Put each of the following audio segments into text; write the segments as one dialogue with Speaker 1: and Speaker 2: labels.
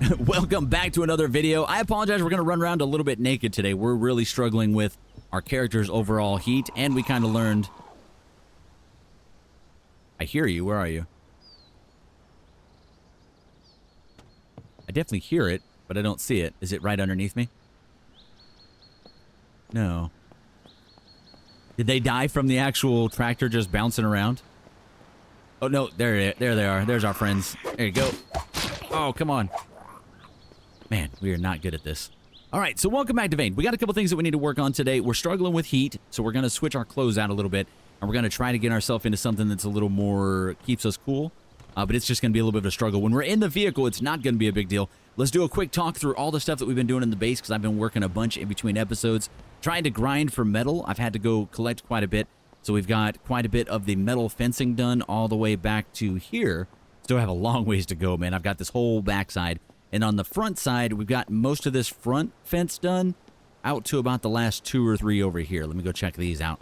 Speaker 1: Welcome back to another video. I apologize, we're going to run around a little bit naked today. We're really struggling with our character's overall heat, and we kind of learned... I hear you. Where are you? I definitely hear it, but I don't see it. Is it right underneath me? No. Did they die from the actual tractor just bouncing around? Oh, no. There they are. There's our friends. There you go. Oh, come on. Man, we are not good at this. All right, so welcome back to Vane. We got a couple things that we need to work on today. We're struggling with heat, so we're going to switch our clothes out a little bit, and we're going to try to get ourselves into something that's a little more, keeps us cool, but it's just going to be a little bit of a struggle. When we're in the vehicle, it's not going to be a big deal. Let's do a quick talk through all the stuff that we've been doing in the base, because I've been working a bunch in between episodes, trying to grind for metal. I've had to go collect quite a bit, so we've got quite a bit of the metal fencing done all the way back to here. Still have a long ways to go, man. I've got this whole backside. And on the front side, we've got most of this front fence done out to about the last 2 or 3 over here. Let me go check these out.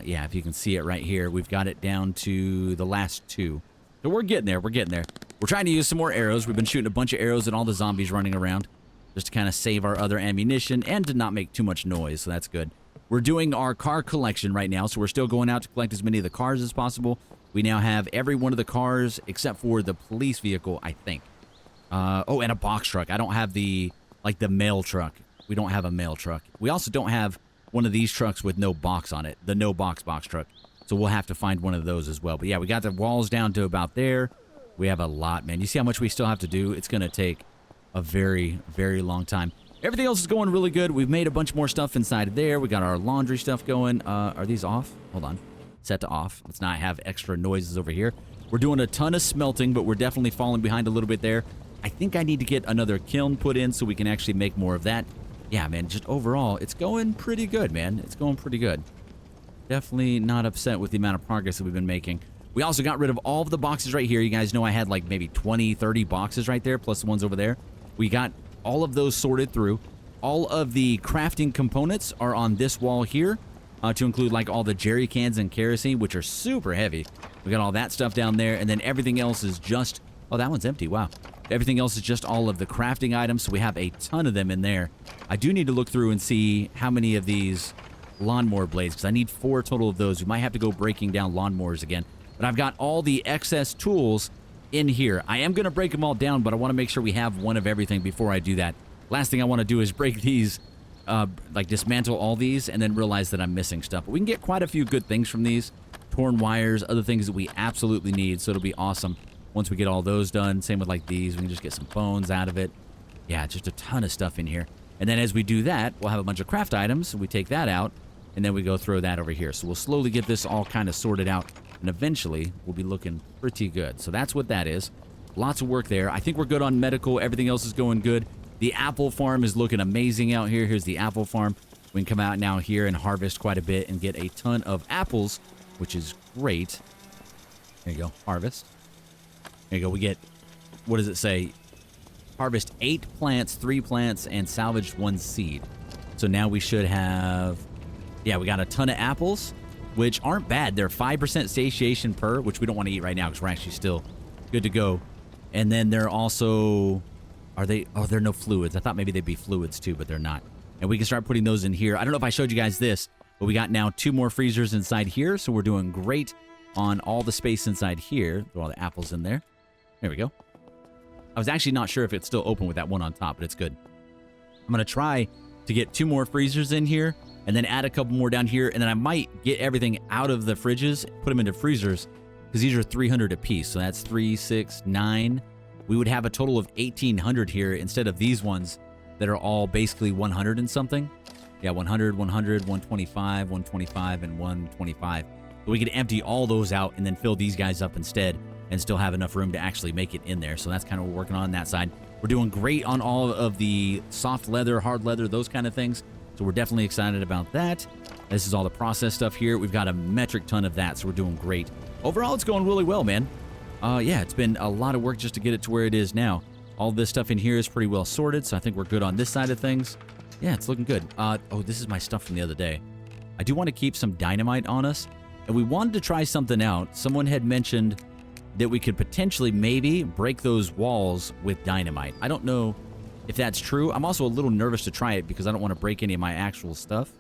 Speaker 1: Yeah, if you can see it right here, we've got it down to the last 2. So we're getting there. We're getting there. We're trying to use some more arrows. We've been shooting a bunch of arrows at all the zombies running around just to kind of save our other ammunition and to not make too much noise, so that's good. We're doing our car collection right now, so we're still going out to collect as many of the cars as possible. We now have every one of the cars except for the police vehicle, I think. Oh, and a box truck. I don't have the mail truck. We don't have a mail truck. We also don't have one of these trucks with no box on it, the no box truck. So we'll have to find one of those as well. But yeah, we got the walls down to about there. We have a lot, man. You see how much we still have to do? It's going to take a very, very long time. Everything else is going really good. We've made a bunch more stuff inside of there. We got our laundry stuff going. Are these off? Hold on. Set to off. Let's not have extra noises over here. We're doing a ton of smelting, but we're definitely falling behind a little bit there. I think I need to get another kiln put in so we can actually make more of that. Yeah, man, just overall, it's going pretty good, man. It's going pretty good. Definitely not upset with the amount of progress that we've been making. We also got rid of all of the boxes right here. You guys know I had like maybe 20, 30 boxes right there, plus the ones over there. We got all of those sorted through. All of the crafting components are on this wall here, to include like all the jerry cans and kerosene, which are super heavy. We got all that stuff down there, and then everything else is just... Oh, that one's empty. Wow. Everything else is just all of the crafting items, so we have a ton of them in there. I do need to look through and see how many of these lawnmower blades, because I need 4 total of those. We might have to go breaking down lawnmowers again. But I've got all the excess tools in here. I am going to break them all down, but I want to make sure we have one of everything before I do that. Last thing I want to do is break these, like dismantle all these, and then realize that I'm missing stuff. But we can get quite a few good things from these. Torn wires, other things that we absolutely need, so it'll be awesome. Once we get all those done, same with like these, we can just get some bones out of it. Yeah, just a ton of stuff in here. And then as we do that, we'll have a bunch of craft items. We take that out, and then we go throw that over here. So we'll slowly get this all kind of sorted out, and eventually we'll be looking pretty good. So that's what that is. Lots of work there. I think we're good on medical. Everything else is going good. The apple farm is looking amazing out here. Here's the apple farm. We can come out now here and harvest quite a bit and get a ton of apples, which is great. There you go, harvest. There you go, we get, what does it say? Harvest 8 plants, 3 plants, and salvage 1 seed. So now we should have, yeah, we got a ton of apples, which aren't bad. They're 5% satiation per, which we don't want to eat right now because we're actually still good to go. And then they're also, are they, oh, they're no fluids. I thought maybe they'd be fluids too, but they're not. And we can start putting those in here. I don't know if I showed you guys this, but we got now 2 more freezers inside here, so we're doing great on all the space inside here. Throw all the apples in there. There we go. I was actually not sure if it's still open with that one on top, but it's good. I'm going to try to get 2 more freezers in here and then add a couple more down here. And then I might get everything out of the fridges, put them into freezers, because these are 300 a piece. So that's 3, 6, 9. We would have a total of 1,800 here instead of these ones that are all basically 100 and something. Yeah, 100, 100, 125, 125, and 125. So we could empty all those out and then fill these guys up instead, and still have enough room to actually make it in there. So that's kind of what we're working on that side. We're doing great on all of the soft leather, hard leather, those kind of things. So we're definitely excited about that. This is all the process stuff here. We've got a metric ton of that, so we're doing great. Overall, it's going really well, man. Yeah, it's been a lot of work just to get it to where it is now. All this stuff in here is pretty well sorted, so I think we're good on this side of things. Yeah, it's looking good. Oh, this is my stuff from the other day. I do want to keep some dynamite on us, and we wanted to try something out. Someone had mentioned that we could potentially maybe break those walls with dynamite. I don't know if that's true. I'm also a little nervous to try it because I don't want to break any of my actual stuff.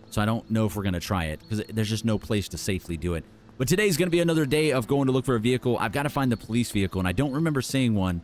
Speaker 1: So I don't know if we're going to try it because there's just no place to safely do it. But today's going to be another day of going to look for a vehicle. I've got to find the police vehicle, and I don't remember seeing one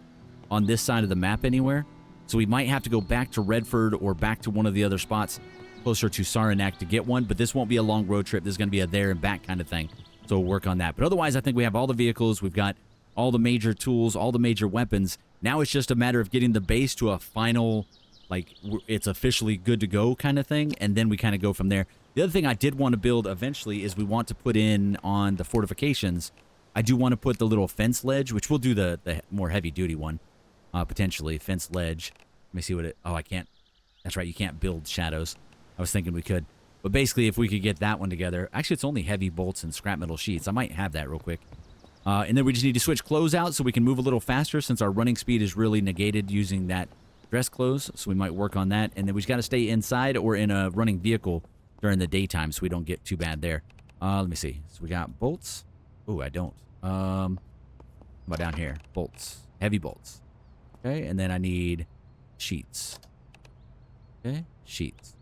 Speaker 1: on this side of the map anywhere. So we might have to go back to Redford or back to one of the other spots closer to Saranac to get one. But this won't be a long road trip. This is going to be a there and back kind of thing. So we'll work on that. But otherwise, I think we have all the vehicles. We've got all the major tools, all the major weapons. Now it's just a matter of getting the base to a final, like, it's officially good to go kind of thing. And then we kind of go from there. The other thing I did want to build eventually is we want to put in on the fortifications. I do want to put the little fence ledge, which we'll do the more heavy-duty one, potentially. Fence ledge. Let me see what it... Oh, I can't... That's right, you can't build shadows. I was thinking we could. But basically, if we could get that one together... Actually, it's only heavy bolts and scrap metal sheets. I might have that real quick. And then we just need to switch clothes out so we can move a little faster since our running speed is really negated using that dress clothes. So we might work on that. And then we just got to stay inside or in a running vehicle during the daytime so we don't get too bad there. Let me see. So we got bolts. Oh, I don't. How about down here? Bolts. Heavy bolts. Okay, and then I need sheets. Okay, sheets.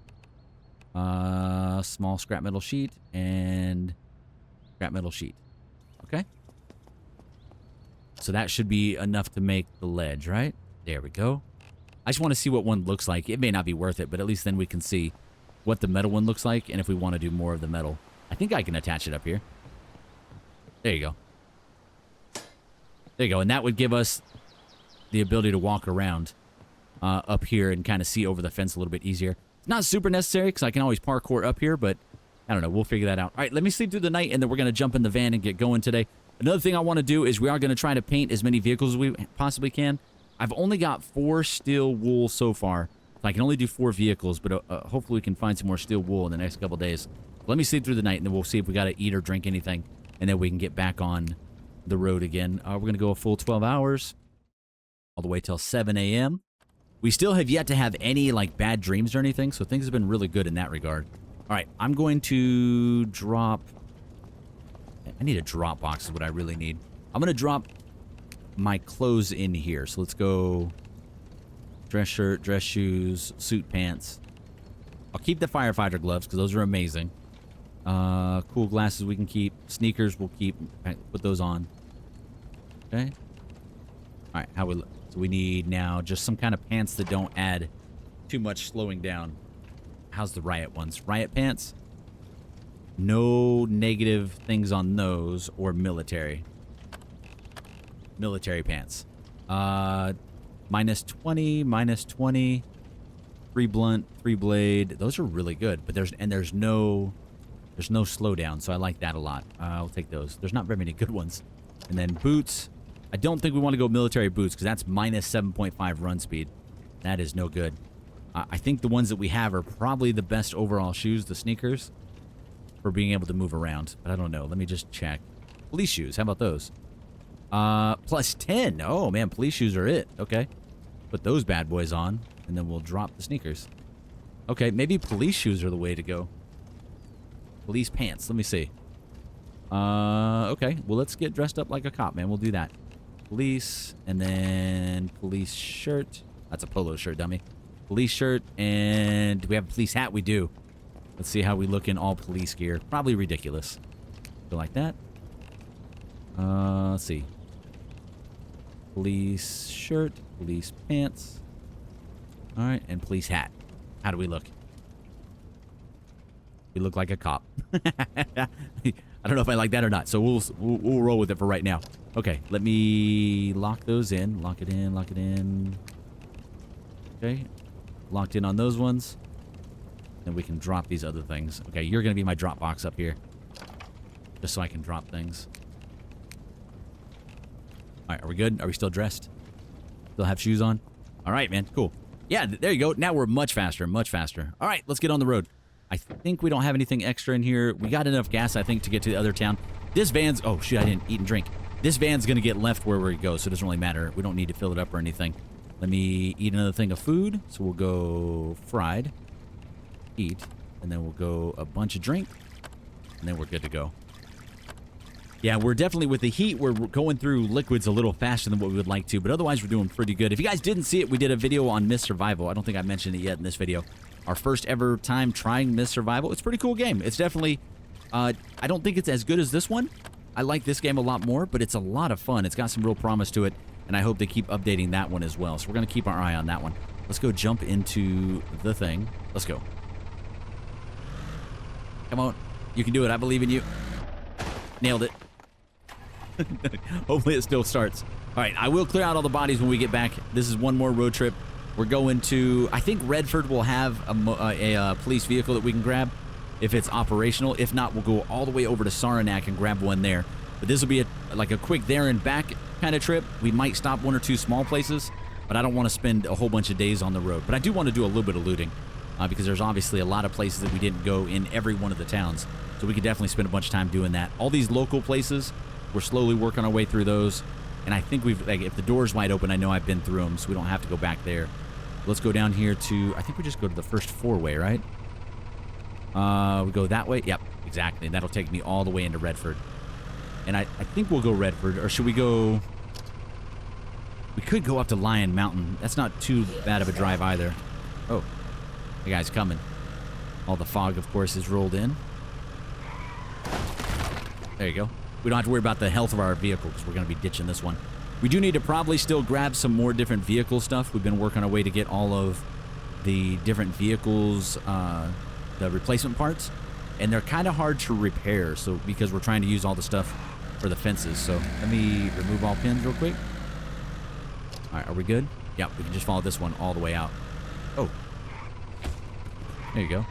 Speaker 1: Small scrap metal sheet and scrap metal sheet. Okay. So that should be enough to make the ledge, right? There we go. I just want to see what one looks like. It may not be worth it, but at least then we can see what the metal one looks like and if we want to do more of the metal. I think I can attach it up here. There you go. There you go. And that would give us the ability to walk around up here and kind of see over the fence a little bit easier. It's not super necessary because I can always parkour up here, but I don't know. We'll figure that out. All right, let me sleep through the night, and then we're going to jump in the van and get going today. Another thing I want to do is we are going to try to paint as many vehicles as we possibly can. I've only got 4 steel wool so far. So I can only do 4 vehicles, but hopefully we can find some more steel wool in the next couple days. Let me sleep through the night, and then we'll see if we got to eat or drink anything, and then we can get back on the road again. We're going to go a full 12 hours, all the way till 7 a.m. We still have yet to have any, like, bad dreams or anything, so things have been really good in that regard. All right, I'm going to drop... I need a drop box is what I really need. I'm going to drop my clothes in here. So let's go dress shirt, dress shoes, suit pants. I'll keep the firefighter gloves because those are amazing. Cool glasses we can keep. Sneakers we'll keep. Put those on. Okay. All right, how we look. So we need now just some kind of pants that don't add too much slowing down. How's the riot ones? Riot pants? No negative things on those or military. Military pants. Minus 20, minus 20. 3 blunt, 3 blade. Those are really good, but there's no slowdown, so I like that a lot. I'll take those. There's not very many good ones. And then boots. I don't think we want to go military boots because that's minus 7.5 run speed. That is no good. I think the ones that we have are probably the best overall shoes, the sneakers, for being able to move around. But I don't know. Let me just check. Police shoes. How about those? Plus 10. Oh, man. Police shoes are it. Okay. Put those bad boys on, and then we'll drop the sneakers. Okay. Maybe police shoes are the way to go. Police pants. Let me see. Okay. Well, let's get dressed up like a cop, man. We'll do that. Police, and then police shirt. That's a polo shirt, dummy. Police shirt, and do we have a police hat? We do. Let's see how we look in all police gear. Probably ridiculous. Go like that. Let's see. Police shirt, police pants. All right, and police hat. How do we look? We look like a cop. I don't know if I like that or not, so we'll roll with it for right now. Okay, let me lock those in. Lock it in, lock it in. Okay, locked in on those ones. Then we can drop these other things. Okay, you're going to be my drop box up here. Just so I can drop things. All right, are we good? Are we still dressed? Still have shoes on? All right, man, cool. Yeah, there you go. Now we're much faster, much faster. All right, let's get on the road. I think we don't have anything extra in here. We got enough gas, I think, to get to the other town. This van's... Oh, shit, I didn't eat and drink. This van's going to get left where we go, so it doesn't really matter. We don't need to fill it up or anything. Let me eat another thing of food. So we'll go fried. Eat. And then we'll go a bunch of drink. And then we're good to go. Yeah, we're definitely, with the heat, we're going through liquids a little faster than what we would like to, but otherwise we're doing pretty good. If you guys didn't see it, we did a video on Myth Survival. I don't think I mentioned it yet in this video. Our first ever time trying Myth Survival. It's a pretty cool game. It's definitely, I don't think it's as good as this one. I like this game a lot more, but it's a lot of fun. It's got some real promise to it, and I hope they keep updating that one as well. So we're going to keep our eye on that one. Let's go jump into the thing. Let's go. Come on. You can do it. I believe in you. Nailed it. Hopefully it still starts. All right, I will clear out all the bodies when we get back. This is one more road trip. We're going to, I think Redford will have a police vehicle that we can grab if it's operational. If not, we'll go all the way over to Saranac and grab one there. But this will be like a quick there and back kind of trip. We might stop one or two small places, but I don't want to spend a whole bunch of days on the road. But I do want to do a little bit of looting because there's obviously a lot of places that we didn't go in every one of the towns. So we could definitely spend a bunch of time doing that. All these local places, we're slowly working our way through those. And I think we've, like, if the door's wide open, I know I've been through them, so we don't have to go back there. Let's go down here to, I think we just go to the first four-way, right? We go that way? Yep, exactly. And that'll take me all the way into Redford. And I think we'll go Redford, or should we go... We could go up to Lyon Mountain. That's not too bad of a drive either. Oh, the guy's coming. All the fog, of course, is rolled in. There you go. We don't have to worry about the health of our vehicle because we're going to be ditching this one. We do need to probably still grab some more different vehicle stuff. We've been working our way to get all of the different vehicles, the replacement parts, and they're kind of hard to repair. So because we're trying to use all the stuff for the fences. So let me remove all pins real quick. All right, are we good? Yeah, we can just follow this one all the way out. Oh, there you go.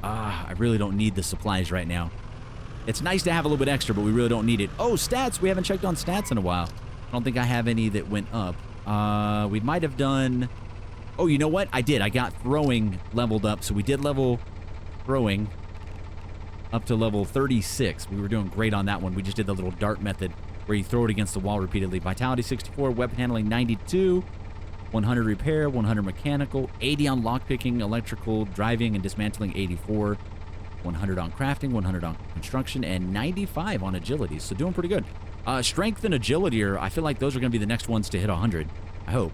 Speaker 1: I really don't need the supplies right now. It's nice to have a little bit extra, but we really don't need it. Oh, stats. We haven't checked on stats in a while. I don't think I have any that went up. We might have done... Oh, you know what? I did. I got throwing leveled up. So we did level throwing up to level 36. We were doing great on that one. We just did the little dart method where you throw it against the wall repeatedly. Vitality 64, weapon handling 92, 100 repair, 100 mechanical, 80 on lockpicking, electrical, driving, and dismantling 84. 100 on crafting, 100 on construction, and 95 on agility. So doing pretty good. Strength and agility are, I feel like those are going to be the next ones to hit 100. I hope.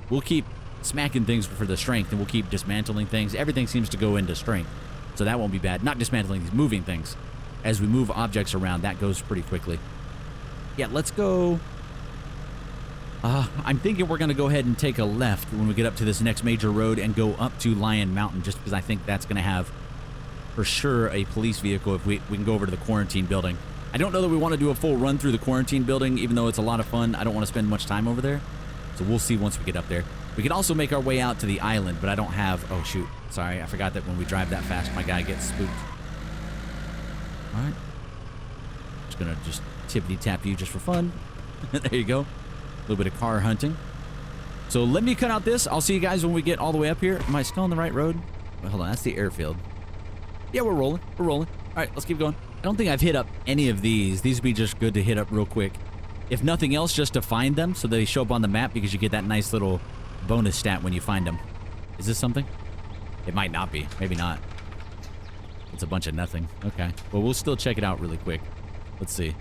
Speaker 1: We'll keep smacking things for the strength, and we'll keep dismantling things. Everything seems to go into strength, so that won't be bad. Not dismantling these, moving things. As we move objects around, that goes pretty quickly. Yeah, let's go. I'm thinking we're going to go ahead and take a left when we get up to this next major road and go up to Lyon Mountain, just because I think that's going to have for sure a police vehicle if we can go over to the quarantine building. I don't know that we want to do a full run through the quarantine building, even though it's a lot of fun. I don't want to spend much time over there, so we'll see once we get up there. We can also make our way out to the island, but I don't have... Oh, shoot. Sorry, I forgot that when we drive that fast, my guy gets spooked. All right. Just gonna just tippity-tap you just for fun. There you go. A little bit of car hunting. So let me cut out this. I'll see you guys when we get all the way up here. Am I still on the right road? Wait, hold on. That's the airfield. Yeah, we're rolling. We're rolling. All right, let's keep going. I don't think I've hit up any of these. These would be just good to hit up real quick. If nothing else, just to find them so they show up on the map because you get that nice little bonus stat when you find them. Is this something? It might not be. Maybe not. It's a bunch of nothing. Okay. Well, we'll still check it out really quick. Let's see.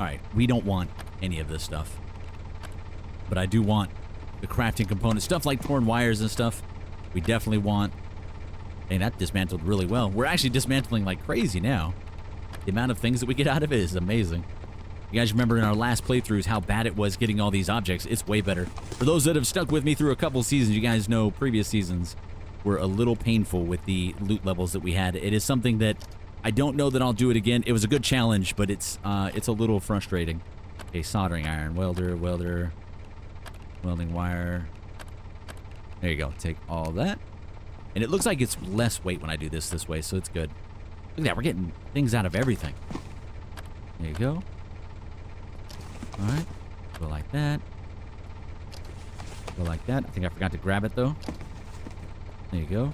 Speaker 1: All right. We don't want any of this stuff. But I do want the crafting components. Stuff like torn wires and stuff. We definitely want... And that dismantled really well. We're actually dismantling like crazy now. The amount of things that we get out of it is amazing. You guys remember in our last playthroughs how bad it was getting all these objects. It's way better. For those that have stuck with me through a couple seasons, you guys know previous seasons were a little painful with the loot levels that we had. It is something that I don't know that I'll do it again. It was a good challenge, but it's a little frustrating. Okay, soldering iron, welder, welding wire. There you go. Take all that. And it looks like it's less weight when I do this way, so it's good. Look at that. We're getting things out of everything. There you go. All right. Go like that. Go like that. I think I forgot to grab it, though. There you go.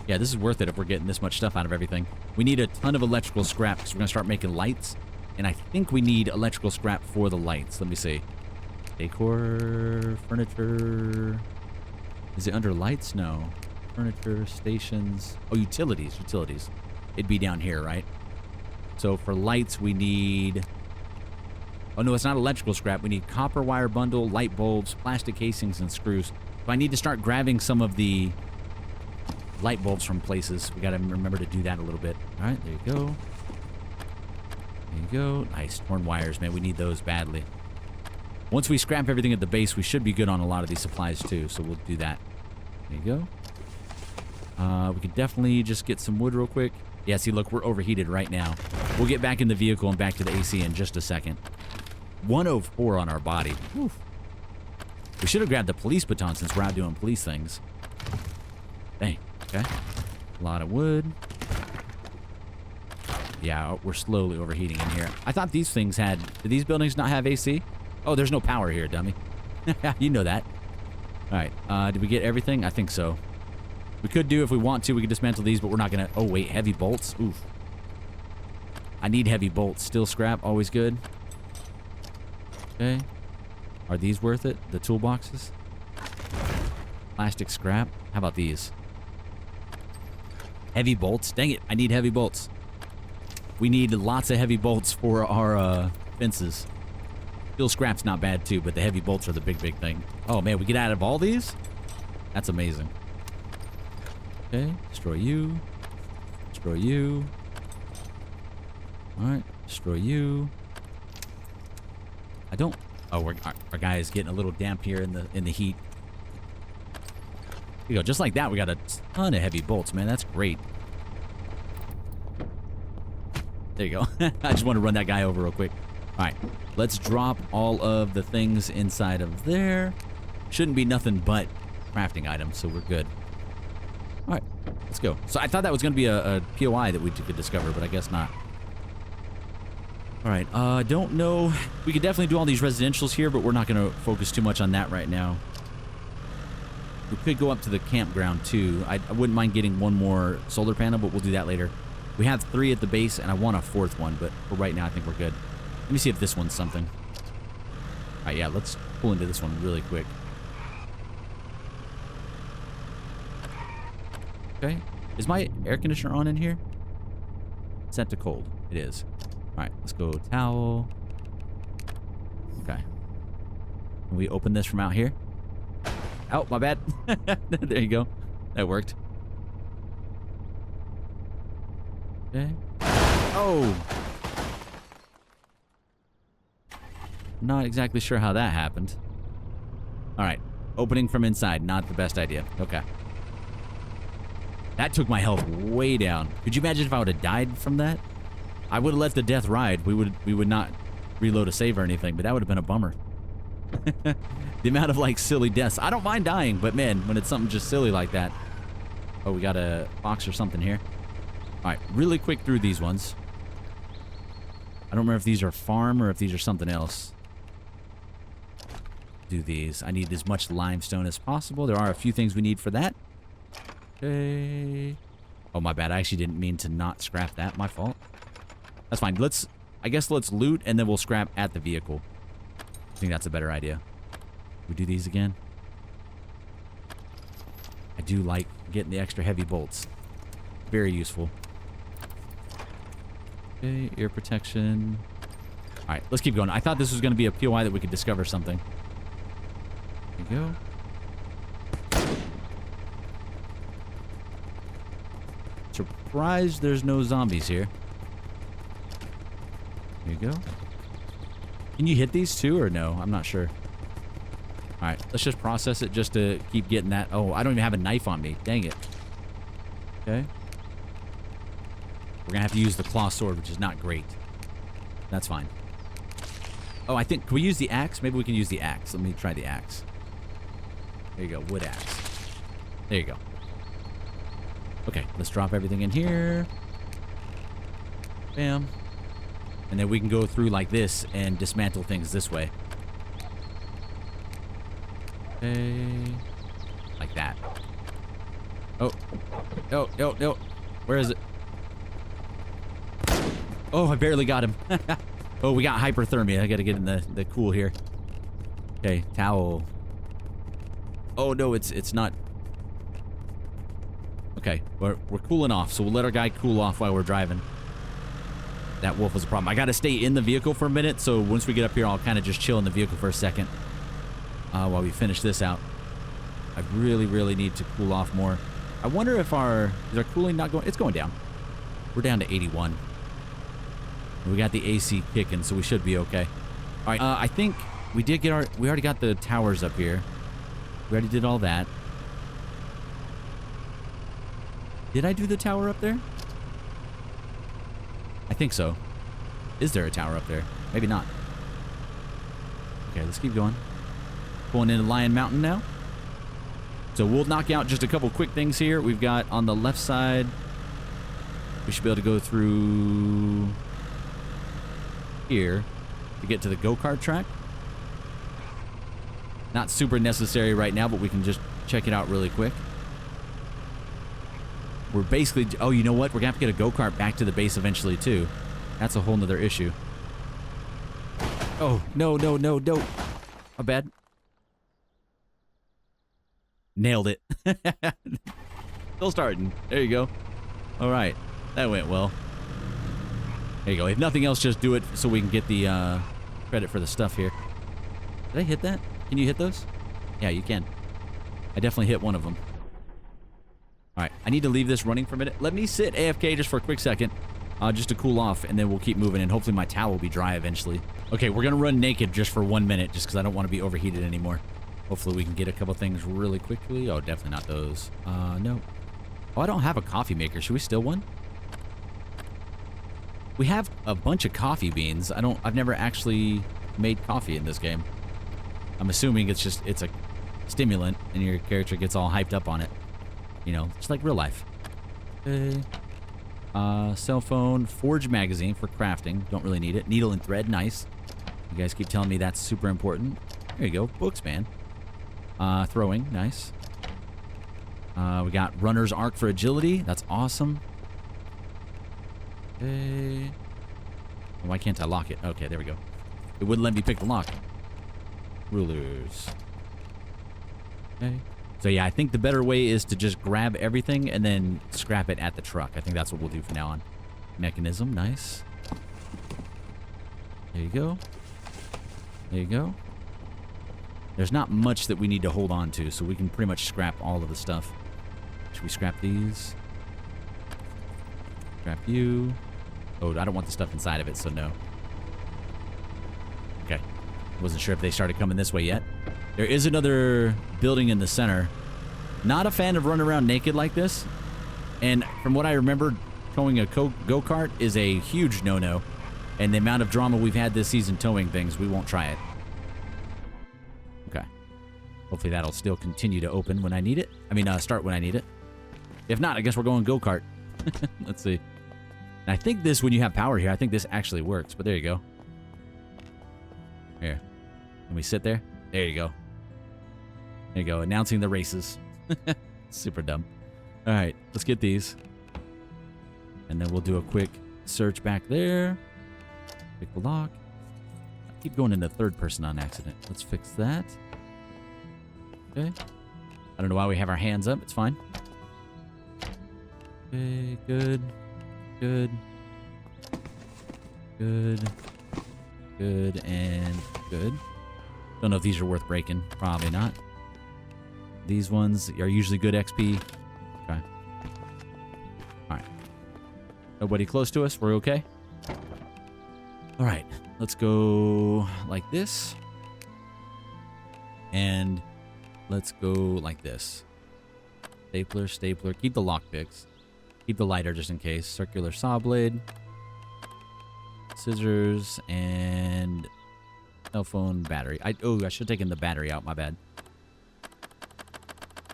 Speaker 1: Yeah, this is worth it if we're getting this much stuff out of everything. We need a ton of electrical scrap because we're going to start making lights. And I think we need electrical scrap for the lights. Let me see. Decor, furniture. Is it under lights? No. Furniture, stations. Oh, utilities. Utilities. It'd be down here, right? So for lights, we need... Oh, no, it's not electrical scrap. We need copper wire bundle, light bulbs, plastic casings, and screws. So I need to start grabbing some of the light bulbs from places. We got to remember to do that a little bit. All right, there you go. There you go. Nice. Torn wires, man. We need those badly. Once we scrap everything at the base, we should be good on a lot of these supplies, too. So we'll do that. There you go. We can definitely just get some wood real quick. Yeah, see, look, we're overheated right now. We'll get back in the vehicle and back to the AC in just a second. 104 on our body. Oof. We should have grabbed the police baton since we're out doing police things. Dang. Okay. A lot of wood. Yeah, we're slowly overheating in here. I thought these things had... Did these buildings not have AC? Oh, there's no power here, dummy. You know that. All right. Did we get everything? I think so. We could do, if we want to, we could dismantle these, but we're not going to... Oh, wait. Heavy bolts? Oof. I need heavy bolts. Steel scrap. Always good. Okay. Are these worth it? The toolboxes? Plastic scrap? How about these? Heavy bolts? Dang it. I need heavy bolts. We need lots of heavy bolts for our fences. Steel scrap's not bad too, but the heavy bolts are the big thing. Oh man, we get out of all these? That's amazing. Okay, destroy you. Destroy you. Alright, destroy you. I don't... Oh, our guy is getting a little damp here in the heat. Here you go, just like that, we got a ton of heavy bolts, man. That's great. There you go. I just want to run that guy over real quick. All right, let's drop all of the things inside of there. Shouldn't be nothing but crafting items, so we're good. All right, let's go. So I thought that was going to be a POI that we could discover, but I guess not. All right, don't know. We could definitely do all these residentials here, but we're not going to focus too much on that right now. We could go up to the campground, too. I wouldn't mind getting one more solar panel, but we'll do that later. We have 3 at the base, and I want a 4th one, but for right now, I think we're good. Let me see if this one's something. All right, yeah, let's pull into this one really quick. Okay. Is my air conditioner on in here? Set to cold. It is. All right, let's go towel. Okay. Can we open this from out here? Oh, my bad. There you go. That worked. Okay. Oh! Not exactly sure how that happened. Alright. Opening from inside. Not the best idea. Okay. That took my health way down. Could you imagine if I would have died from that? I would have let the death ride. We would not reload a save or anything, but that would have been a bummer. The amount of, like, silly deaths. I don't mind dying, but, man, when it's something just silly like that. Oh, we got a box or something here. All right, really quick through these ones. I don't remember if these are farm or if these are something else. Do these. I need as much limestone as possible. There are a few things we need for that. Okay. Oh, my bad. I actually didn't mean to not scrap that. My fault. That's fine. I guess let's loot and then we'll scrap at the vehicle. I think that's a better idea. We do these again. I do like getting the extra heavy bolts. Very useful. Okay, ear protection. All right, let's keep going. I thought this was going to be a POI that we could discover something. There you go. Surprised there's no zombies here. There you go. Can you hit these too or no? I'm not sure. All right, let's just process it just to keep getting that. Oh, I don't even have a knife on me. Dang it. Okay. We're going to have to use the claw sword, which is not great. That's fine. Oh, I think... Can we use the axe? Maybe we can use the axe. Let me try the axe. There you go. Wood axe. There you go. Okay, let's drop everything in here. Bam. And then we can go through like this and dismantle things this way. Okay. Like that. Oh. No, no, no. Where is it? Oh, I barely got him. Oh, we got hyperthermia. I gotta get in the cool here. Okay, towel. Oh, no, it's not. Okay, we're cooling off, so we'll let our guy cool off while we're driving. that wolf was a problem. I got to stay in the vehicle for a minute, so once we get up here, I'll kind of just chill in the vehicle for a second while we finish this out. I really, really need to cool off more. I wonder if is our cooling not going? It's going down. We're down to 81. We got the AC kicking, so we should be okay. All right, I think we did get we already got the towers up here. We already did all that. Did I do the tower up there? I think so. Is there a tower up there? Maybe not. Okay, let's keep going. Pulling into Lyon Mountain now. So we'll knock out just a couple quick things here. We've got on the left side, we should be able to go through here to get to the Go Kart track. Not super necessary right now, but we can just check it out really quick. We're basically... Oh, you know what? We're going to have to get a Go Kart back to the base eventually, too. That's a whole nother issue. Oh, no, no, no, no. My bad. Nailed it. Still starting. There you go. All right. That went well. There you go. If nothing else, just do it so we can get the credit for the stuff here. Did I hit that? Can you hit those? Yeah, you can. I definitely hit one of them. All right. I need to leave this running for a minute. Let me sit AFK just for a quick second. Just to cool off, and then we'll keep moving, and hopefully my towel will be dry eventually. Okay, we're going to run naked just for 1 minute, just because I don't want to be overheated anymore. Hopefully we can get a couple things really quickly. Oh, definitely not those. No. Oh, I don't have a coffee maker. Should we steal one? We have a bunch of coffee beans. I've never actually made coffee in this game. I'm assuming it's a stimulant, and your character gets all hyped up on it. You know, just like real life. Okay. Cell phone, forge magazine for crafting. Don't really need it. Needle and thread, nice. You guys keep telling me that's super important. There you go, books, man. Throwing, nice. We got runner's arc for agility. That's awesome. Okay. Why can't I lock it? Okay, there we go. It wouldn't let me pick the lock. Rulers. Okay. So yeah, I think the better way is to just grab everything and then scrap it at the truck. I think that's what we'll do from now on. Mechanism, nice. There you go. There you go. There's not much that we need to hold on to, so we can pretty much scrap all of the stuff. Should we scrap these? Scrap you. Oh, I don't want the stuff inside of it, so no. Okay. Wasn't sure if they started coming this way yet. There is another building in the center. Not a fan of running around naked like this. And from what I remember, towing a go-kart is a huge no-no. And the amount of drama we've had this season towing things, we won't try it. Okay. Hopefully that'll still continue to open when I need it. I mean, start when I need it. If not, I guess we're going go-kart. Let's see. And I think this, when you have power here, I think this actually works. But there you go. Here. Can we sit there? There you go. There you go. Announcing the races. Super dumb. All right. Let's get these. And then we'll do a quick search back there. Pick the lock. I keep going into third person on accident. Let's fix that. Okay. I don't know why we have our hands up. It's fine. Okay. Good. Good. Good. Good. And good. Don't know if these are worth breaking. Probably not. These ones are usually good XP. Okay. Alright. Nobody close to us? We're okay? Alright. Let's go like this. And let's go like this. Stapler, stapler. Keep the lockpicks. Keep the lighter just in case. Circular saw blade. Scissors. And cell phone battery. I should have taken the battery out. My bad.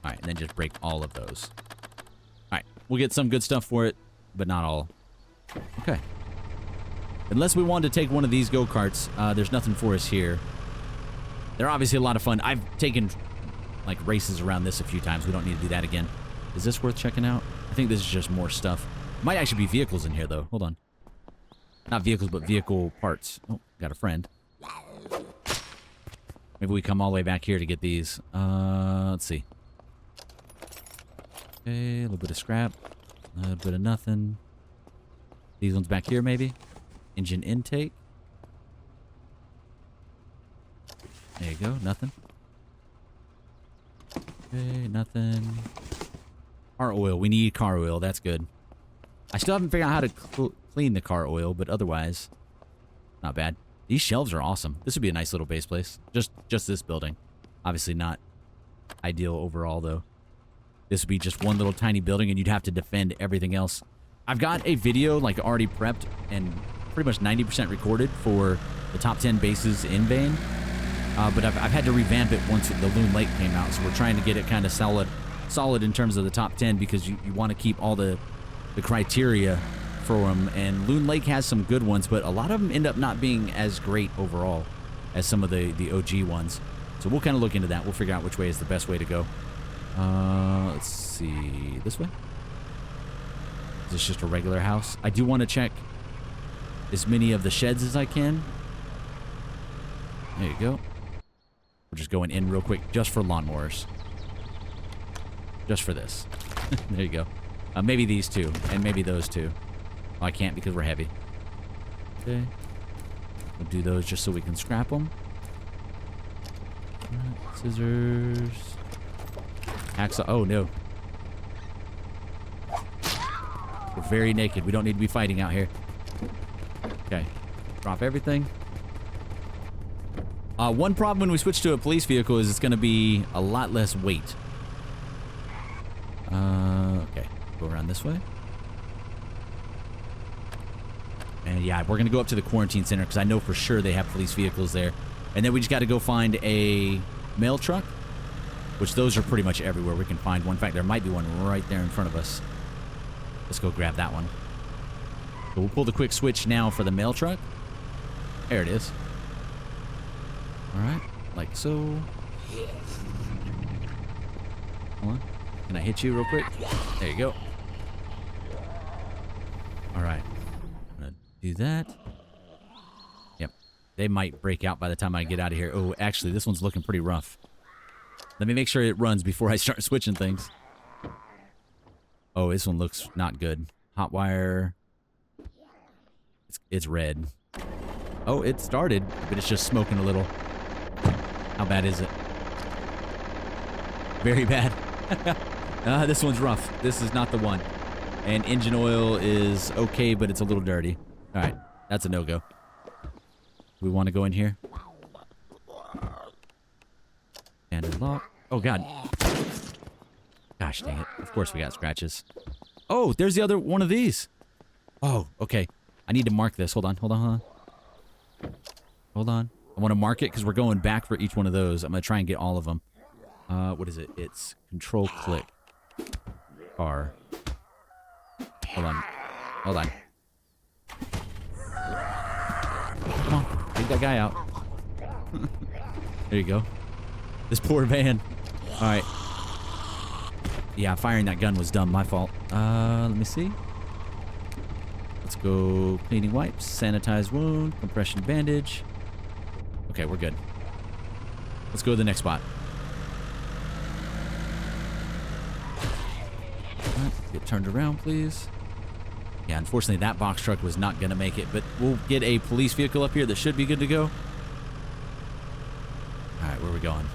Speaker 1: Alright, and then just break all of those. Alright, we'll get some good stuff for it, but not all. Okay. Unless we wanted to take one of these go-karts, there's nothing for us here. They're obviously a lot of fun. I've taken, like, races around this a few times. We don't need to do that again. Is this worth checking out? I think this is just more stuff. Might actually be vehicles in here, though. Hold on. Not vehicles, but vehicle parts. Oh, got a friend. Maybe we come all the way back here to get these. Let's see. Okay, a little bit of scrap. A little bit of nothing. These ones back here, maybe? Engine intake. There you go. Nothing. Okay, nothing. Car oil. We need car oil. That's good. I still haven't figured out how to clean the car oil, but otherwise, not bad. These shelves are awesome. This would be a nice little base place. Just this building. Obviously not ideal overall, though. This would be just one little tiny building, and you'd have to defend everything else. I've got a video, like, already prepped and pretty much 90% recorded for the top 10 bases in Vane. But I've had to revamp it once the Loon Lake came out, so we're trying to get it kind of solid in terms of the top 10, because you want to keep all the criteria for them. And Loon Lake has some good ones, but a lot of them end up not being as great overall as some of the OG ones. So we'll kind of look into that. We'll figure out which way is the best way to go. Let's see. This way? Is this just a regular house? I do want to check as many of the sheds as I can. There you go. We're just going in real quick just for lawnmowers. Just for this. There you go. Maybe these two, and maybe those two. Oh, I can't because we're heavy. Okay. We'll do those just so we can scrap them. Right, scissors. Hacksaw. Oh, no. We're very naked. We don't need to be fighting out here. Okay. Drop everything. One problem when we switch to a police vehicle is it's going to be a lot less weight. Okay. Go around this way. And yeah, we're going to go up to the quarantine center because I know for sure they have police vehicles there. And then we just got to go find a mail truck, which those are pretty much everywhere. We can find one. In fact, there might be one right there in front of us. Let's go grab that one. So we'll pull the quick switch now for the mail truck. There it is. All right, like so. Hold on. Can I hit you real quick? There you go. All right. I'm gonna do that. Yep. They might break out by the time I get out of here. Oh, actually, this one's looking pretty rough. Let me make sure it runs before I start switching things. Oh, this one looks not good. Hot wire. It's red. Oh, it started, but it's just smoking a little. How bad is it? Very bad. This one's rough. This is not the one. And engine oil is okay, but it's a little dirty. All right, that's a no-go. We want to go in here. Standard lock. Oh, God. Gosh dang it. Of course we got scratches. Oh, there's the other one of these. Oh, okay. I need to mark this. Hold on, hold on, hold on. Hold on. I want to mark it because we're going back for each one of those. I'm going to try and get all of them. What is it? It's control click. R. Hold on. Hold on. Come on. Take that guy out. There you go. This poor van. All right. Yeah, firing that gun was dumb. My fault. Let me see. Let's go cleaning wipes, sanitize wound, compression bandage. Okay, we're good. Let's go to the next spot. All right, get turned around, please. Yeah, unfortunately, that box truck was not going to make it, but we'll get a police vehicle up here that should be good to go. All right, where are we going?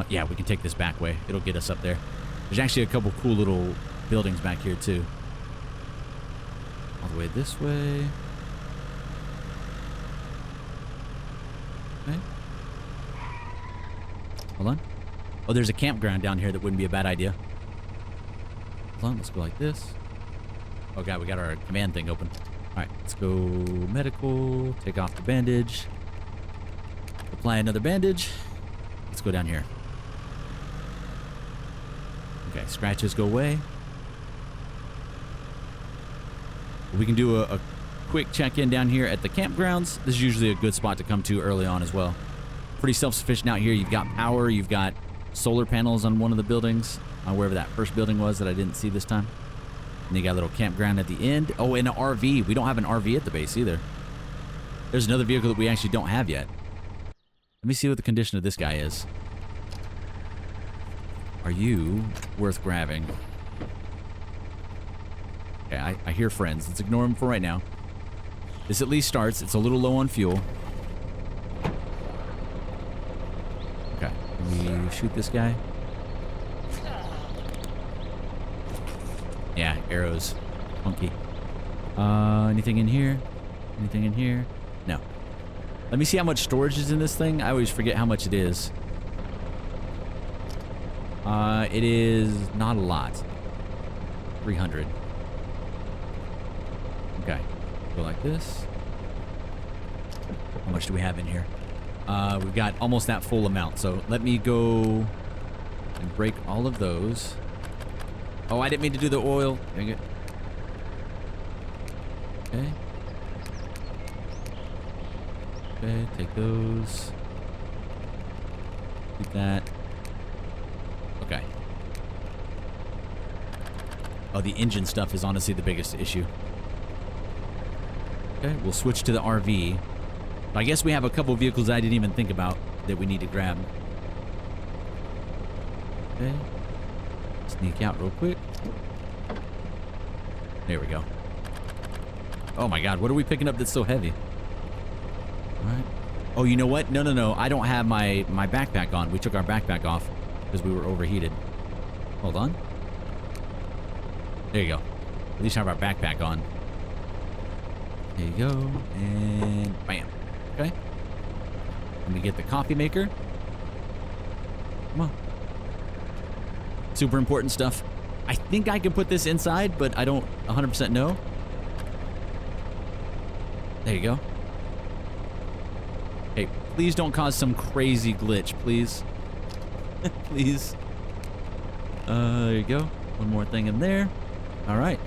Speaker 1: Yeah, we can take this back way. It'll get us up there. There's actually a couple cool little buildings back here, too. All the way this way. Okay. Hold on. Oh, there's a campground down here that wouldn't be a bad idea. Hold on, let's go like this. Oh, God, we got our command thing open. All right, let's go medical. Take off the bandage. Apply another bandage. Let's go down here. Okay, scratches go away. We can do a quick check-in down here at the campgrounds. This is usually a good spot to come to early on as well. Pretty self-sufficient out here. You've got power. You've got solar panels on one of the buildings, wherever that first building was that I didn't see this time. And you got a little campground at the end. Oh, and an RV. We don't have an RV at the base either. There's another vehicle that we actually don't have yet. Let me see what the condition of this guy is. Are you worth grabbing? Okay, I hear friends. Let's ignore them for right now. This at least starts. It's a little low on fuel. Okay, can we shoot this guy? Yeah, arrows. Funky. Anything in here? Anything in here? No. Let me see how much storage is in this thing. I always forget how much it is. It is not a lot. 300. Okay. Go like this. How much do we have in here? We've got almost that full amount. So let me go and break all of those. Oh, I didn't mean to do the oil. Dang it. Okay. Okay, take those. Keep that. Okay. Oh, the engine stuff is honestly the biggest issue. Okay, we'll switch to the RV. I guess we have a couple vehicles I didn't even think about that we need to grab. Okay. Sneak out real quick. There we go. Oh my god, what are we picking up that's so heavy? Alright. Oh, you know what? No. I don't have my backpack on. We took our backpack off because we were overheated. Hold on. There you go. At least have our backpack on. There you go. And bam. Okay. Let me get the coffee maker. Come on. Super important stuff. I think I can put this inside, but I don't 100% know. There you go. Hey, please don't cause some crazy glitch, please. Please. There you go. One more thing in there. All right.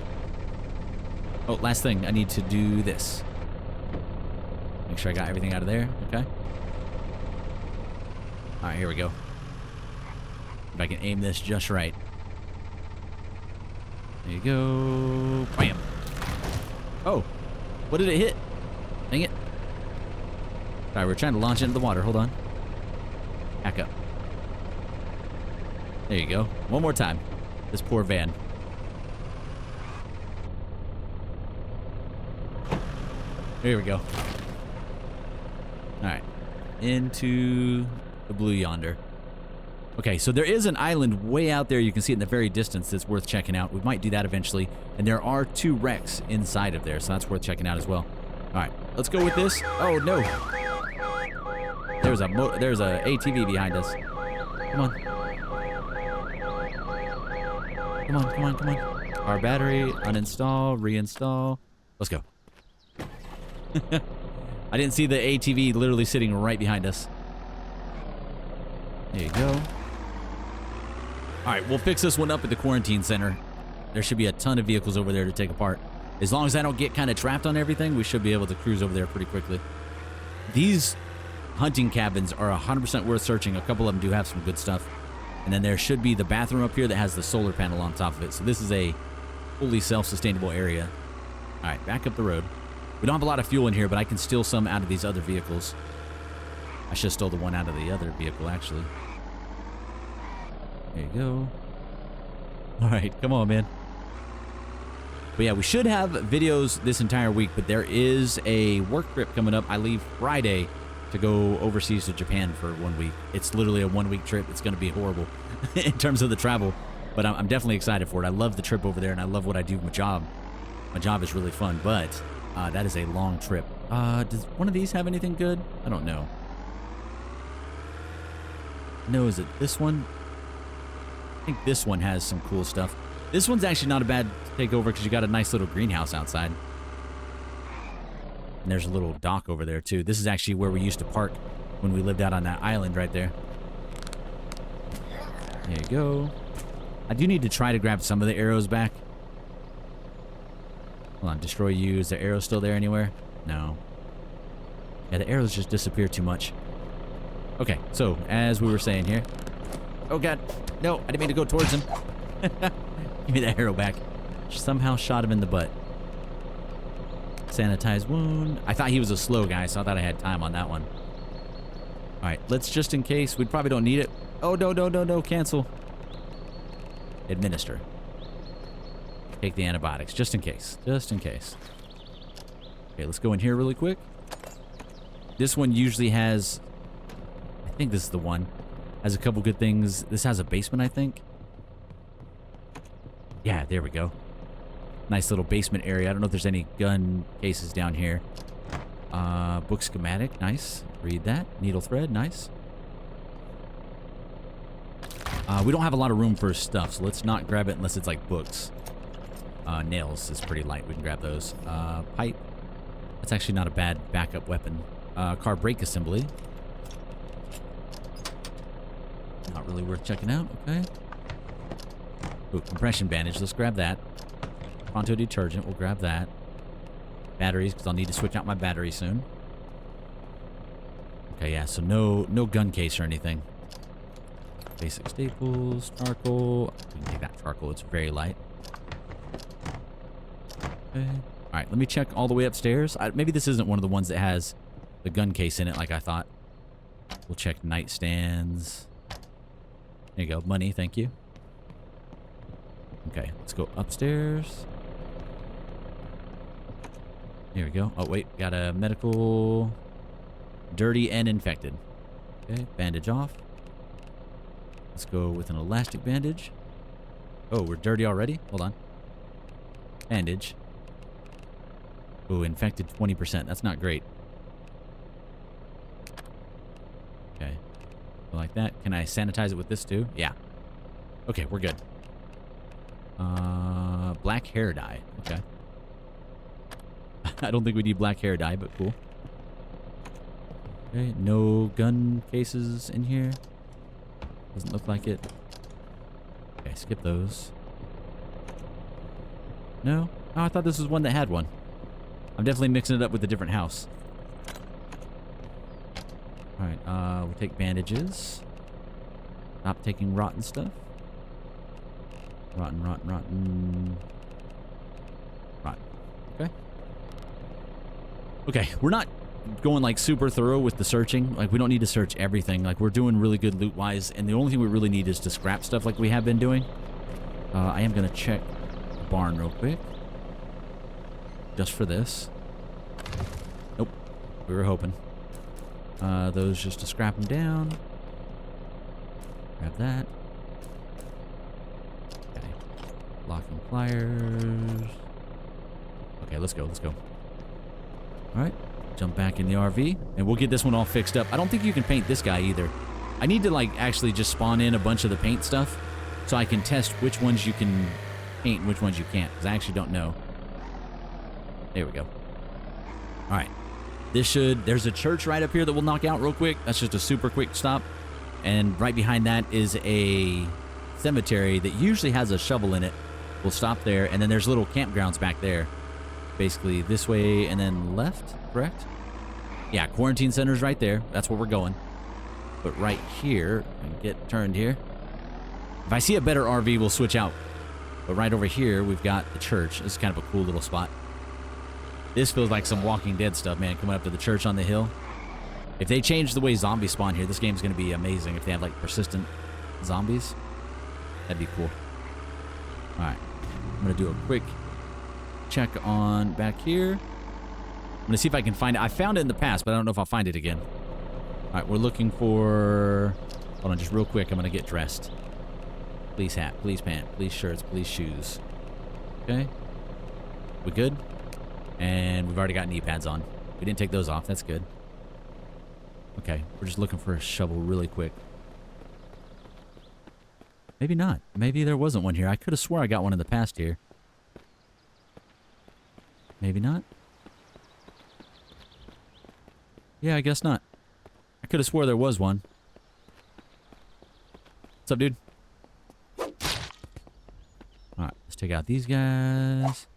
Speaker 1: Oh, last thing. I need to do this. Make sure I got everything out of there. Okay. All right, here we go. If I can aim this just right. There you go. Bam. Oh, what did it hit? Dang it. All right, we're trying to launch it into the water. Hold on. Back up. There you go. One more time. This poor van. There we go. All right. Into the blue yonder. Okay, so there is an island way out there. You can see it in the very distance that's worth checking out. We might do that eventually. And there are 2 wrecks inside of there, so that's worth checking out as well. All right, let's go with this. Oh, no. There's a ATV behind us. Come on. Come on. Our battery, uninstall, reinstall. Let's go. I didn't see the ATV literally sitting right behind us. There you go. All right, we'll fix this one up at the quarantine center. There should be a ton of vehicles over there to take apart. As long as I don't get kind of trapped on everything, we should be able to cruise over there pretty quickly. These hunting cabins are 100% worth searching. A couple of them do have some good stuff. And then there should be the bathroom up here that has the solar panel on top of it. So this is a fully self-sustainable area. All right, back up the road. We don't have a lot of fuel in here, but I can steal some out of these other vehicles. I should have stole the one out of the other vehicle, actually. There you go. All right, come on, man. But yeah, we should have videos this entire week, but there is a work trip coming up. I leave Friday to go overseas to Japan for 1 week. It's literally a 1 week trip. It's going to be horrible in terms of the travel, but I'm definitely excited for it. I love the trip over there, and I love what I do. My job is really fun, but that is a long trip. Does one of these have anything good? I don't know. No, is it this one? I think this one has some cool stuff. This one's actually not a bad takeover because you got a nice little greenhouse outside. And there's a little dock over there too. This is actually where we used to park when we lived out on that island right there. There you go. I do need to try to grab some of the arrows back. Hold on, destroy you. Is the arrow still there anywhere? No. Yeah, the arrows just disappear too much. Okay, so as we were saying here. Oh god, no, I didn't mean to go towards him. Give me that arrow back. Somehow shot him in the butt. Sanitize wound. I thought he was a slow guy, so I thought I had time on that one. Alright, let's just in case. We probably don't need it. Oh, no, cancel. Administer. Take the antibiotics, just in case. Just in case. Okay, let's go in here really quick. This one usually has... I think this is the one. Has a couple good things. This has a basement, I think. Yeah, there we go. Nice little basement area. I don't know if there's any gun cases down here. Book schematic, nice. Read that. Needle thread, nice. We don't have a lot of room for stuff, so let's not grab it unless it's like books. Nails is pretty light. We can grab those. Pipe. That's actually not a bad backup weapon. Car brake assembly. Not really worth checking out. Okay. Ooh, compression bandage. Let's grab that. Pronto detergent. We'll grab that. Batteries, because I'll need to switch out my battery soon. Okay, yeah, so no gun case or anything. Basic staples, charcoal. We can take that charcoal. It's very light. Okay. All right, let me check all the way upstairs. Maybe this isn't one of the ones that has the gun case in it like I thought. We'll check nightstands. There you go. Money, thank you. Okay, let's go upstairs. Here we go. Oh, wait. Got a medical... Dirty and infected. Okay, bandage off. Let's go with an elastic bandage. Oh, we're dirty already? Hold on. Bandage. Oh, infected 20%. That's not great. Okay. Like that. Can I sanitize it with this too? Yeah. Okay, we're good. Black hair dye. Okay. I don't think we need black hair dye, but cool. Okay, no gun cases in here. Doesn't look like it. Okay, skip those. No? Oh, I thought this was one that had one. I'm definitely mixing it up with a different house. Alright, we'll take bandages. Stop taking rotten stuff. Rotten. Rotten. Okay. Okay, we're not going like super thorough with the searching. Like, we don't need to search everything. Like, we're doing really good loot wise, and the only thing we really need is to scrap stuff like we have been doing. I am gonna check the barn real quick, just for this. Nope, we were hoping. Those just to scrap them down. Grab that. Okay, locking pliers. Okay, let's go. All right. Jump back in the RV, and we'll get this one all fixed up. I don't think you can paint this guy either. I need to, like, actually just spawn in a bunch of the paint stuff so I can test which ones you can paint and which ones you can't, because I actually don't know. There we go. All right. There's a church right up here that we'll knock out real quick. That's just a super quick stop. And right behind that is a cemetery that usually has a shovel in it. We'll stop there, and then there's little campgrounds back there. Basically this way and then left, correct? Yeah, quarantine center's right there. That's where we're going. But right here, I can get turned here. If I see a better RV, we'll switch out. But right over here, we've got the church. This is kind of a cool little spot. This feels like some Walking Dead stuff, man, coming up to the church on the hill. If they change the way zombies spawn here, this game's going to be amazing. If they have, like, persistent zombies, that'd be cool. All right, I'm going to do a quick check on back here. I'm gonna see if I can find it. I found it in the past, but I don't know if I'll find it again. All right, we're looking for... Hold on, just real quick. I'm gonna get dressed. Please hat, please pant, please shirts, please shoes. Okay. We good? And we've already got knee pads on. We didn't take those off. That's good. Okay, we're just looking for a shovel really quick. Maybe not. Maybe there wasn't one here. I could have swore I got one in the past here. Maybe not. Yeah, I guess not. I could have swore there was one. What's up, dude? Alright, let's take out these guys.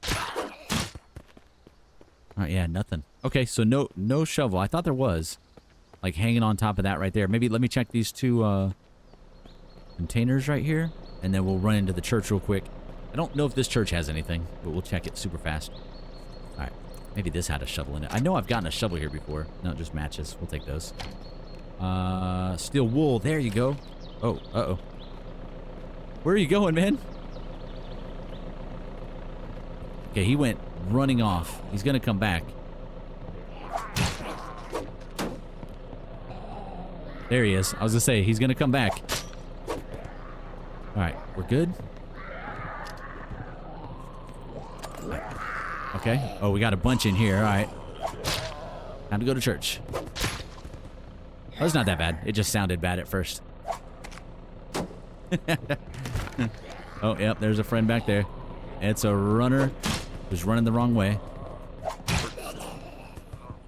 Speaker 1: Alright, yeah, nothing. Okay, so no shovel. I thought there was. Like, hanging on top of that right there. Maybe let me check these two containers right here. And then we'll run into the church real quick. I don't know if this church has anything, but we'll check it super fast. Alright. Maybe this had a shovel in it. I know I've gotten a shovel here before. No, just matches. We'll take those. Steel wool. There you go. Oh, uh-oh. Where are you going, man? Okay, he went running off. He's gonna come back. There he is. I was gonna say, he's gonna come back. Alright, we're good. Okay. Oh, we got a bunch in here. Alright. Time to go to church. Oh, it's not that bad. It just sounded bad at first. Oh, yep, there's a friend back there. It's a runner who's running the wrong way.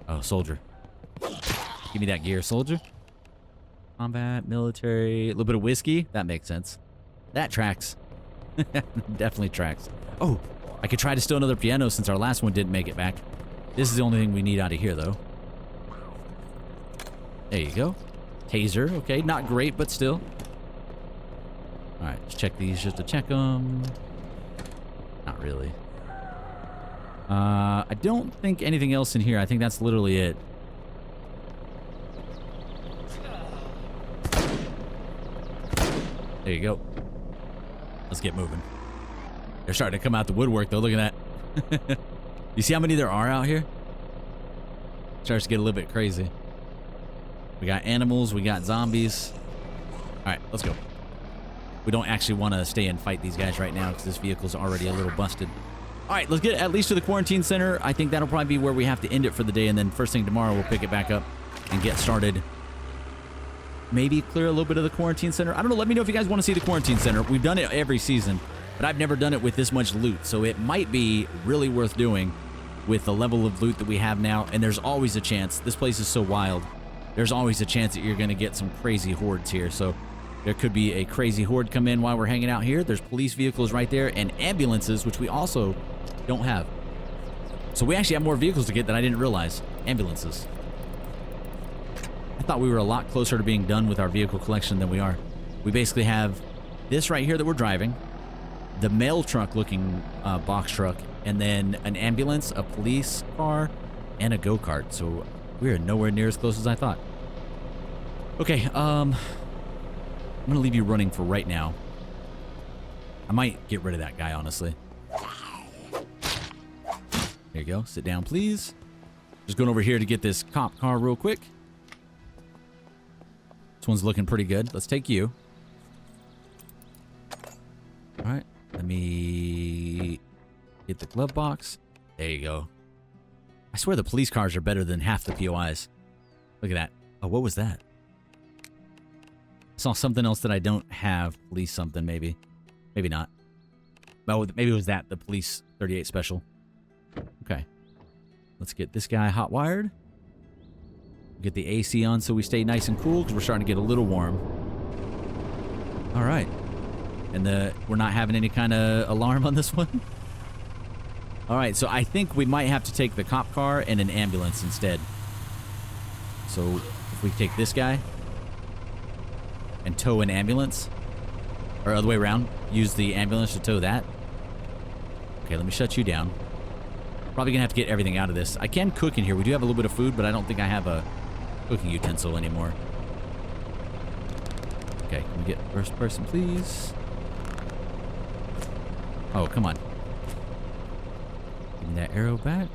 Speaker 1: Oh, soldier. Give me that gear, soldier. Combat, military, a little bit of whiskey. That makes sense. That tracks. Definitely tracks. Oh, I could try to steal another piano since our last one didn't make it back. This is the only thing we need out of here, though. There you go. Taser. Okay, not great, but still. All right, let's check these just to check them. Not really. I don't think anything else in here. I think that's literally it. There you go. Let's get moving. They're starting to come out the woodwork, though. Look at that. You see how many there are out here? Starts to get a little bit crazy. We got animals. We got zombies. All right, let's go. We don't actually want to stay and fight these guys right now because this vehicle's already a little busted. All right, let's get at least to the quarantine center. I think that'll probably be where we have to end it for the day, and then first thing tomorrow we'll pick it back up and get started. Maybe clear a little bit of the quarantine center. I don't know. Let me know if you guys want to see the quarantine center. We've done it every season, but I've never done it with this much loot, so it might be really worth doing with the level of loot that we have now, and there's always a chance. This place is so wild. There's always a chance that you're going to get some crazy hordes here, so there could be a crazy horde come in while we're hanging out here. There's police vehicles right there and ambulances, which we also don't have. So we actually have more vehicles to get than I didn't realize. Ambulances. I thought we were a lot closer to being done with our vehicle collection than we are. We basically have this right here that we're driving, the mail truck looking box truck, and then an ambulance, a police car, and a Go Kart. So we're nowhere near as close as I thought. Okay, I'm gonna leave you running for right now. I might get rid of that guy, honestly. There you go. Sit down, please. Just going over here to get this cop car real quick. This one's looking pretty good. Let's take you. All right. Let me get the glove box. There you go. I swear the police cars are better than half the POIs. Look at that. Oh, what was that? I saw something else that I don't have. Police something, maybe. Maybe not. Oh, maybe it was that. The police 38 special. Okay. Let's get this guy hot wired. Get the AC on so we stay nice and cool because we're starting to get a little warm. All right. And we're not having any kind of alarm on this one. All right, so I think we might have to take the cop car and an ambulance instead. So if we take this guy and tow an ambulance, or other way around, use the ambulance to tow that. Okay, let me shut you down. Probably gonna have to get everything out of this. I can cook in here. We do have a little bit of food, but I don't think I have a cooking utensil anymore. Okay, can we get first person, please? Oh, come on. Give me that arrow back.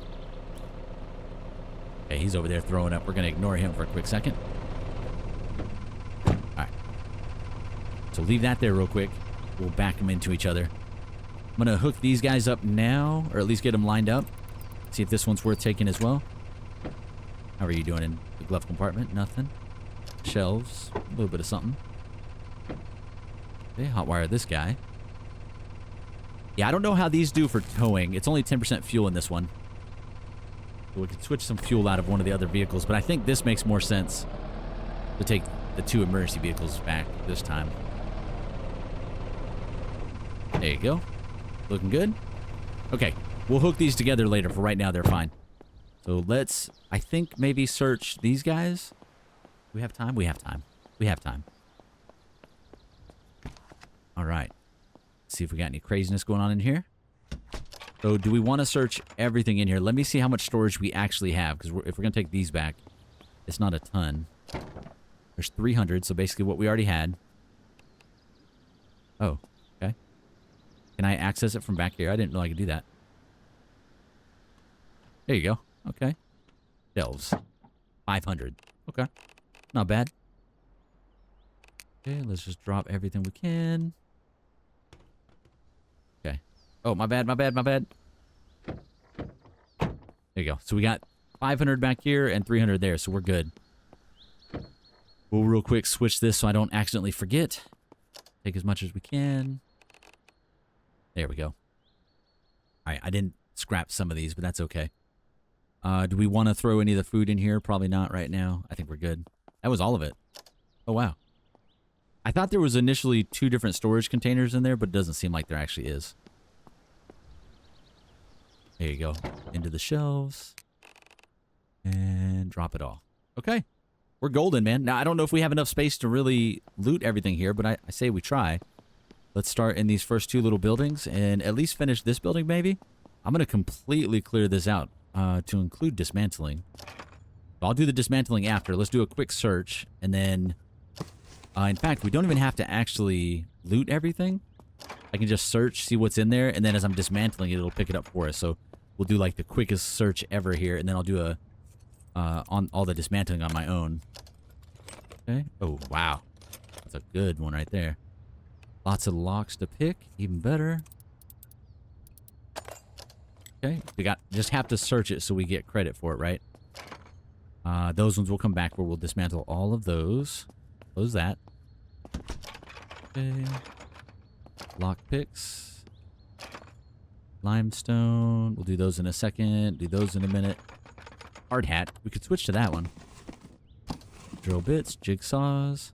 Speaker 1: Okay, he's over there throwing up. We're gonna ignore him for a quick second. Alright. So leave that there real quick. We'll back them into each other. I'm gonna hook these guys up now, or at least get them lined up. See if this one's worth taking as well. How are you doing in the glove compartment? Nothing. Shelves. A little bit of something. Okay, hotwire this guy. Yeah, I don't know how these do for towing. It's only 10% fuel in this one. So we could switch some fuel out of one of the other vehicles, but I think this makes more sense to take the 2 emergency vehicles back this time. There you go. Looking good. Okay, we'll hook these together later. For right now, they're fine. So let's, I think, maybe search these guys. We have time? We have time. We have time. All right. Let's see if we got any craziness going on in here. So do we want to search everything in here? Let me see how much storage we actually have, because if we're going to take these back, it's not a ton. There's 300, so basically what we already had. Oh, okay. Can I access it from back here? I didn't know I could do that. There you go. Okay. Shelves. 500. Okay. Not bad. Okay, let's just drop everything we can. Okay. Oh, my bad, my bad, my bad. There you go. So we got 500 back here and 300 there, so we're good. We'll real quick switch this so I don't accidentally forget. Take as much as we can. There we go. Alright, I didn't scrap some of these, but that's okay. Do we want to throw any of the food in here? Probably not right now. I think we're good. That was all of it. Oh, wow. I thought there was initially 2 different storage containers in there, but it doesn't seem like there actually is. There you go. Into the shelves. And drop it all. Okay. We're golden, man. Now, I don't know if we have enough space to really loot everything here, but I say we try. Let's start in these first 2 little buildings and at least finish this building, maybe. I'm going to completely clear this out to include dismantling. I'll do the dismantling after. Let's do a quick search, and then... in fact, we don't even have to actually loot everything. I can just search, see what's in there, and then as I'm dismantling it, it'll pick it up for us. So we'll do like the quickest search ever here, and then I'll do a on all the dismantling on my own. Okay. Oh, wow. That's a good one right there. Lots of locks to pick. Even better. Okay. We just have to search it so we get credit for it, right? Those ones will come back where we'll dismantle all of those. Close that. Okay. Lock picks. Limestone. We'll do those in a second. Do those in a minute. Hard hat. We could switch to that one. Drill bits. Jigsaws.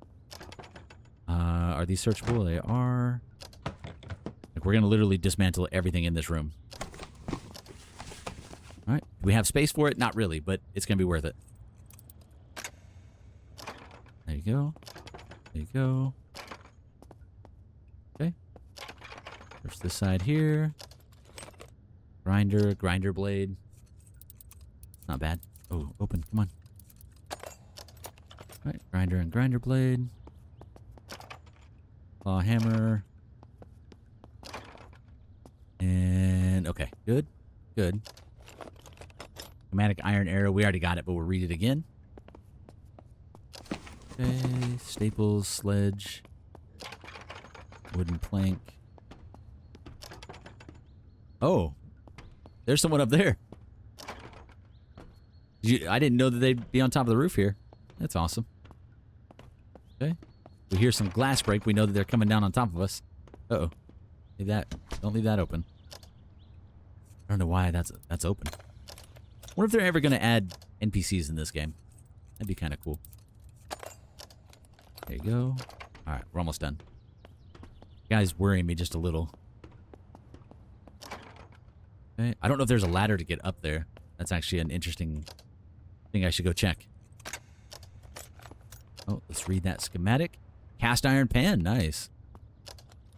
Speaker 1: Are these searchable? They are. Like, we're going to literally dismantle everything in this room. Alright. Do we have space for it? Not really, but it's going to be worth it. There you go. There you go. Okay. There's this side here. Grinder blade. Not bad. Oh, open. Come on. Alright, grinder and grinder blade. Claw hammer. And, okay. Good. Good. Chromatic iron arrow. We already got it, but we'll read it again. Okay. Staples, sledge. Wooden plank. Oh. There's someone up there. I didn't know that they'd be on top of the roof here. That's awesome. Okay. We hear some glass break. We know that they're coming down on top of us. Uh-oh. Leave that. Don't leave that open. I don't know why that's open. I wonder if they're ever going to add NPCs in this game. That'd be kind of cool. There you go. Alright, we're almost done. Guy's worrying me just a little. Okay. I don't know if there's a ladder to get up there. That's actually an interesting thing I should go check. Oh, let's read that schematic. Cast iron pan. Nice.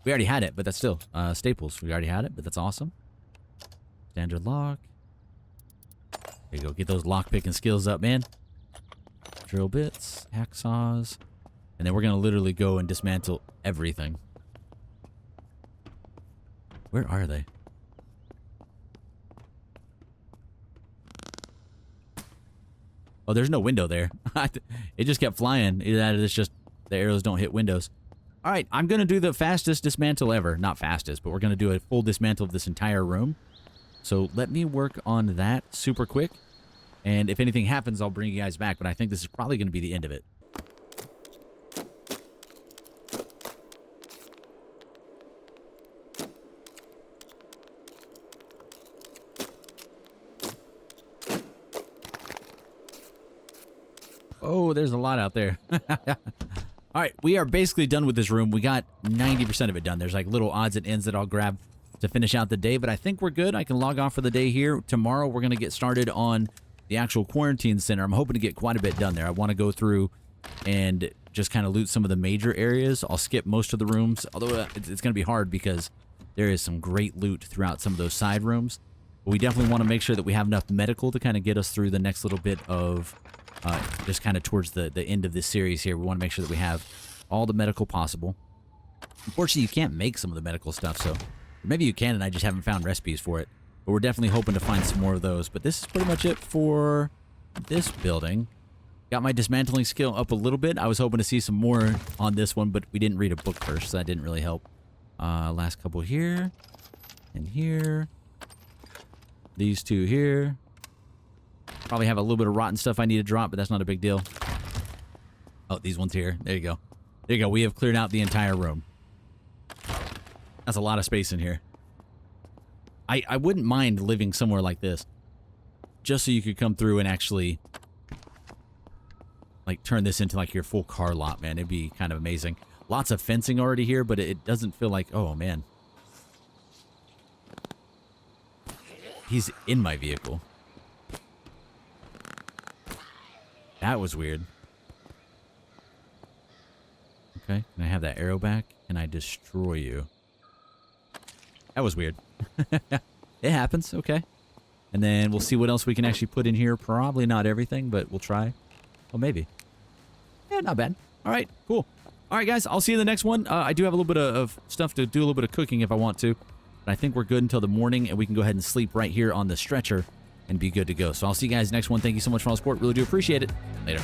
Speaker 1: We already had it, but that's still staples. We already had it, but that's awesome. Standard lock. There you go. Get those lock picking skills up, man. Drill bits, hacksaws, and then we're gonna literally go and dismantle everything. Where are they? Oh, there's no window there. It just kept flying. Either that or it's just the arrows don't hit windows. All right, I'm going to do the fastest dismantle ever. Not fastest, but we're going to do a full dismantle of this entire room. So let me work on that super quick. And if anything happens, I'll bring you guys back. But I think this is probably going to be the end of it. Oh, there's a lot out there. All right, we are basically done with this room. We got 90% of it done. There's like little odds and ends that I'll grab to finish out the day, but I think we're good. I can log off for the day here. Tomorrow, we're going to get started on the actual quarantine center. I'm hoping to get quite a bit done there. I want to go through and just kind of loot some of the major areas. I'll skip most of the rooms, although it's going to be hard because there is some great loot throughout some of those side rooms. But we definitely want to make sure that we have enough medical to kind of get us through the next little bit of just kind of towards the end of this series here. We want to make sure that we have all the medical possible. Unfortunately, you can't make some of the medical stuff, so maybe you can and I just haven't found recipes for it. But we're definitely hoping to find some more of those. But this is pretty much it for this building. Got my dismantling skill up a little bit. I was hoping to see some more on this one, but we didn't read a book first, so that didn't really help. Last couple here. And here. These two here. Probably have a little bit of rotten stuff I need to drop, but that's not a big deal. Oh, these ones here. There you go. There you go. We have cleared out the entire room. That's a lot of space in here. I wouldn't mind living somewhere like this. Just so you could come through and actually, like, turn this into, like, your full car lot, man. It'd be kind of amazing. Lots of fencing already here, but it doesn't feel like... Oh, man. He's in my vehicle. That was weird. Okay, can I have that arrow back? Can I destroy you? That was weird. It happens, okay. And then we'll see what else we can actually put in here. Probably not everything, but we'll try. Oh, maybe. Yeah, not bad. All right, cool. All right, guys, I'll see you in the next one. I do have a little bit of stuff to do, a little bit of cooking if I want to. But I think we're good until the morning, and we can go ahead and sleep right here on the stretcher and be good to go. So I'll see you guys next one. Thank you so much for all the support. Really do appreciate it. Later.